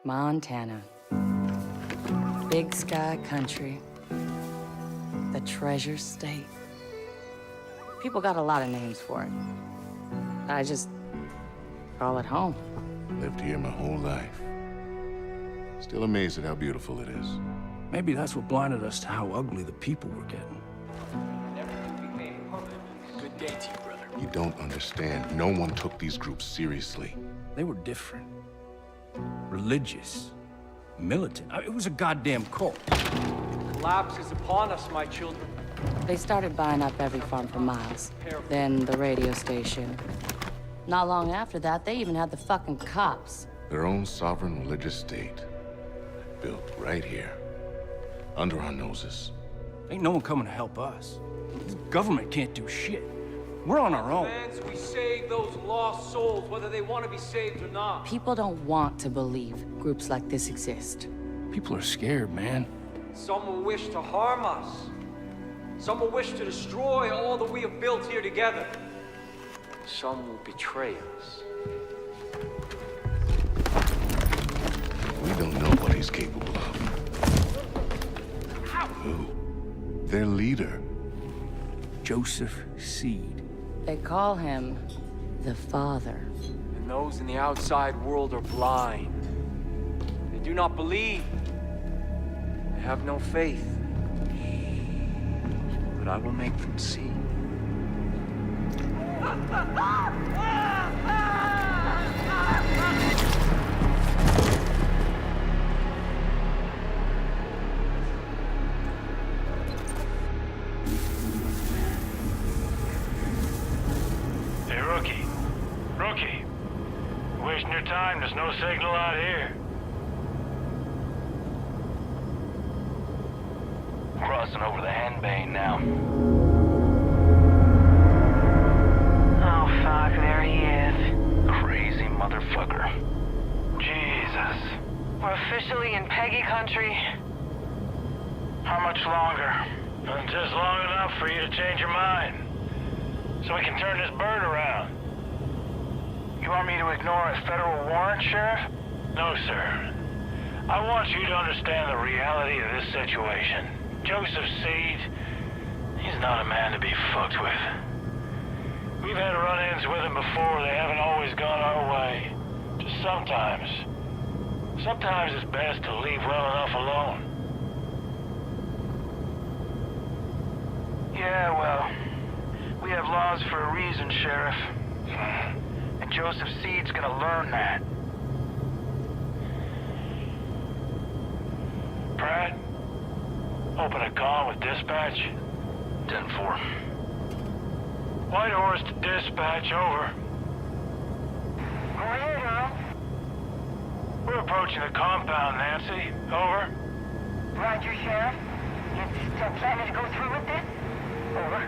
Montana. Big sky country. The treasure state. People got a lot of names for it. I just call it home. Lived here my whole life. Still amazed at how beautiful it is. Maybe that's what blinded us to how ugly the people were getting. Good day to you, brother. You don't understand. No one took these groups seriously. They were different. Religious. Militant. It was a goddamn cult. Collapse is upon us, my children. They started buying up every farm for miles. Then the radio station. Not long after that, they even had the fucking cops. Their own sovereign religious state. Built right here. Under our noses. Ain't no one coming to help us. The government can't do shit. We're on our own. Friends, we save those lost souls, whether they want to be saved or not. People don't want to believe groups like this exist. People are scared, man. Some will wish to harm us. Some will wish to destroy all that we have built here together. Some will betray us. We don't know what he's capable of. Who? Their leader. Joseph Seed. They call him the Father. And those in the outside world are blind. They do not believe. They have no faith. But I will make them see. Hey, Rookie. Rookie. You're wasting your time. There's no signal out here. Crossing over the Henbane now. Oh, fuck, there he is. Crazy motherfucker. Jesus. We're officially in Peggy country. How much longer? Just long enough for you to change your mind. So we can turn this bird around. You want me to ignore a federal warrant, Sheriff? No, sir. I want you to understand the reality of this situation. Joseph Seed, he's not a man to be fucked with. We've had run-ins with him before. They haven't always gone our way. Just sometimes. Sometimes it's best to leave well enough alone. Yeah, well, we have laws for a reason, Sheriff. And Joseph Seed's gonna learn that. Pratt? Open a call with dispatch. 10-4. White Horse to dispatch, over. Go ahead, Earl. We're approaching the compound, Nancy. Over. Roger, Sheriff. You still planning to go through with this? Over.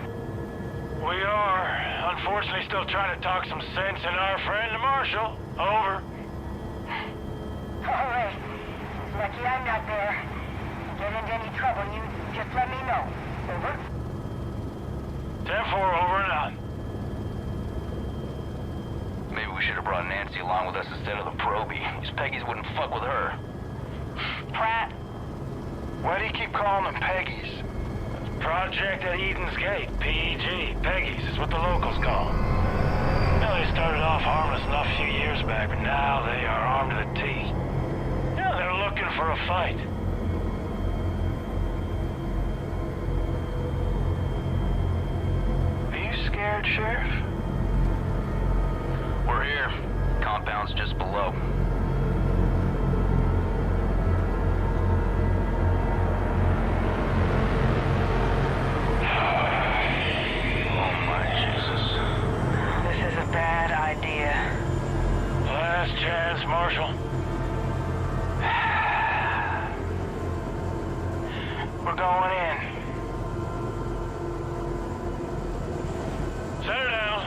We are. Unfortunately, still trying to talk some sense in our friend, the Marshal. Over. All right. Lucky I'm not there. Get into any trouble, you just let me know. Over. 10-4, over and out. Maybe we should have brought Nancy along with us instead of the Proby. These Peggies wouldn't fuck with her. Pratt. Why do you keep calling them Peggies? Project at Eden's Gate, PEG. Peggies is what the locals call them. Now, they started off harmless enough a few years back, but now they are armed to the teeth. Yeah, they're looking for a fight. Are you scared, Sheriff? We're here. Compound's just below. Oh, my Jesus. This is a bad idea. Last chance, Marshal. We're going in. Set her down.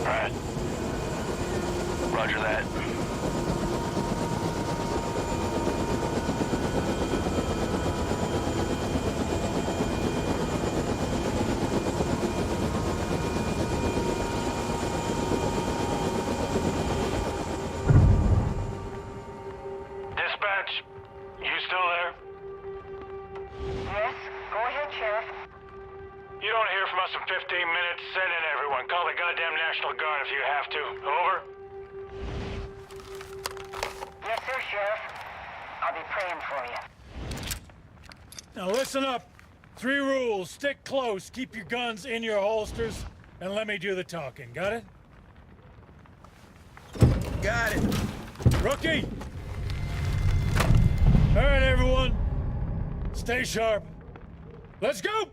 Right. Roger that. in for you. Now listen up. 3 rules. Stick close, keep your guns in your holsters, and let me do the talking. Got it? Got it. Rookie! All right, everyone. Stay sharp. Let's go!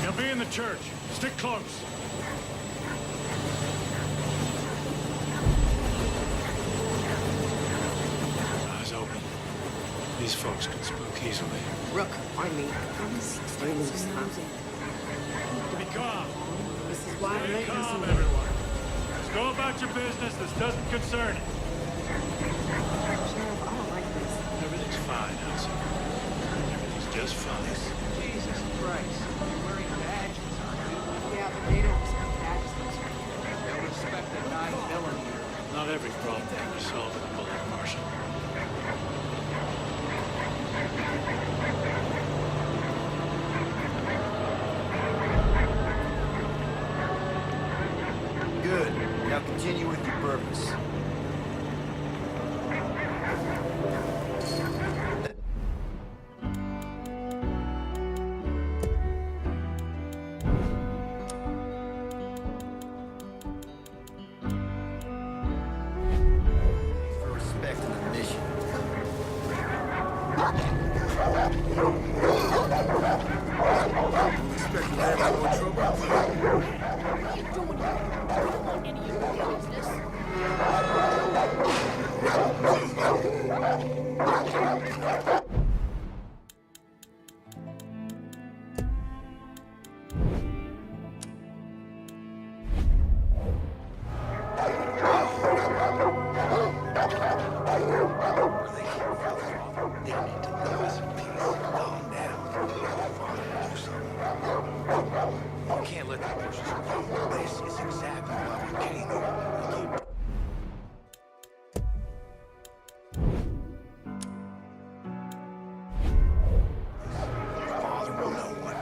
You'll be in the church. Stick close. Eyes open. These folks can spook easily. Rook, pardon me. Stay loose, huh? Be calm. This is why I'm Stay letting calm, us in. everyone. Just go about your business. This doesn't concern you. Sheriff, I don't like this. Everything's fine, Hudson. Everything's just fine. Jesus Christ. You're wearing badges, aren't you? Yeah, but they don't respect badges. They'll respect a 9 millimeter. Not every problem can be solved with a bullet, Marshal. Good. Now continue with your purpose. For respecting the mission. Respect the land more trouble. You can't let them push us around. This is exactly why we came here. Father will know what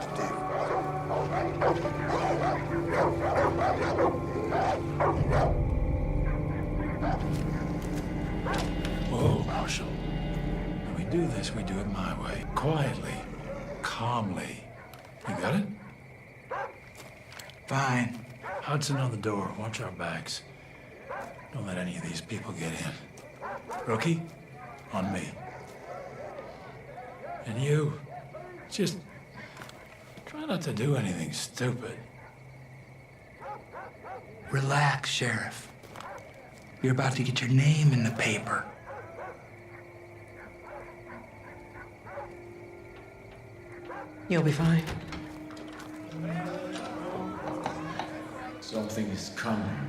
Whoa, Marshal. When we do this, we do it my way. Quietly. Calmly. You got it? Fine. Hudson on the door. Watch our backs. Don't let any of these people get in. Rookie, on me. And you, just try not to do anything stupid. Relax, Sheriff. You're about to get your name in the paper. You'll be fine. Something is coming.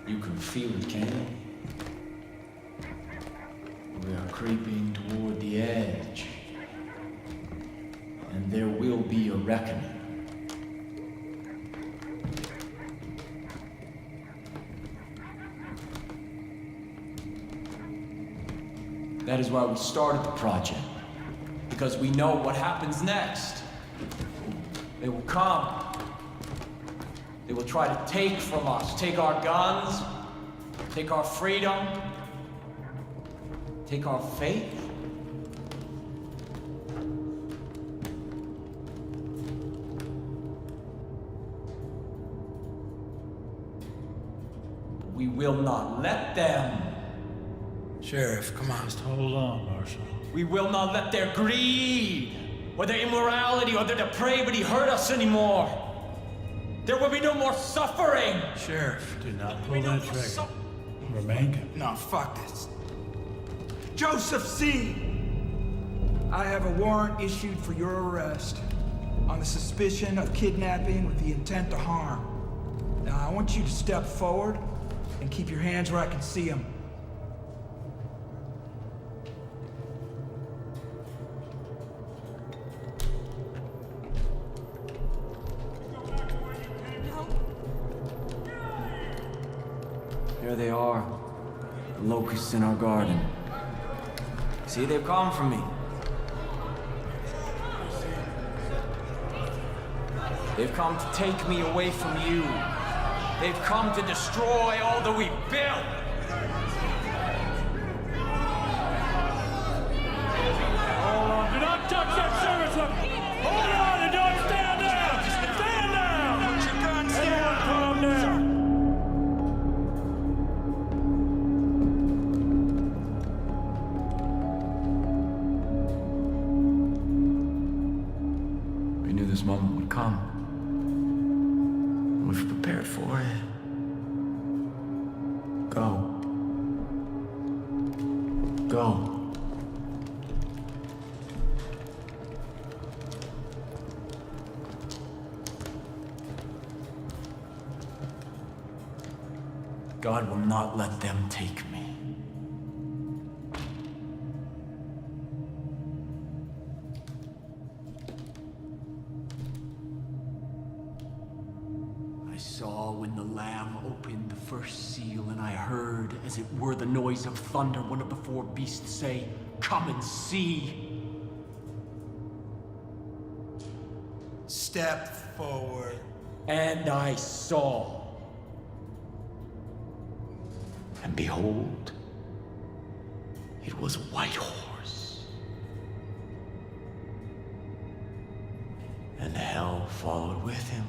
You can feel it, can't you? We are creeping toward the edge. And there will be a reckoning. That is why we started the project. Because we know what happens next. They will come. They will try to take from us, take our guns, take our freedom, take our faith. We will not let them. Sheriff, come on. Just hold on, Marshal. We will not let their greed, or their immorality, or their depravity hurt us anymore. There will be no more suffering. Sheriff. Do not pull that trigger. Remain calm. No, fuck this. Joseph C. I have a warrant issued for your arrest on the suspicion of kidnapping with the intent to harm. Now, I want you to step forward and keep your hands where I can see them. Here they are. The locusts in our garden. See, they've come for me. They've come to take me away from you. They've come to destroy all that we built. Hold on, do not touch that service weapon! Hold on and don't stand down! Stand down! Put your guns down! Calm down! We knew this moment would come. We've prepared for it. Go. Go. God will not let them take me. I saw when the Lamb opened the first seal, and I heard, as it were the noise of thunder, one of the four beasts say, "Come and see." Step forward. And I saw. And behold, it was a white horse. And hell followed with him.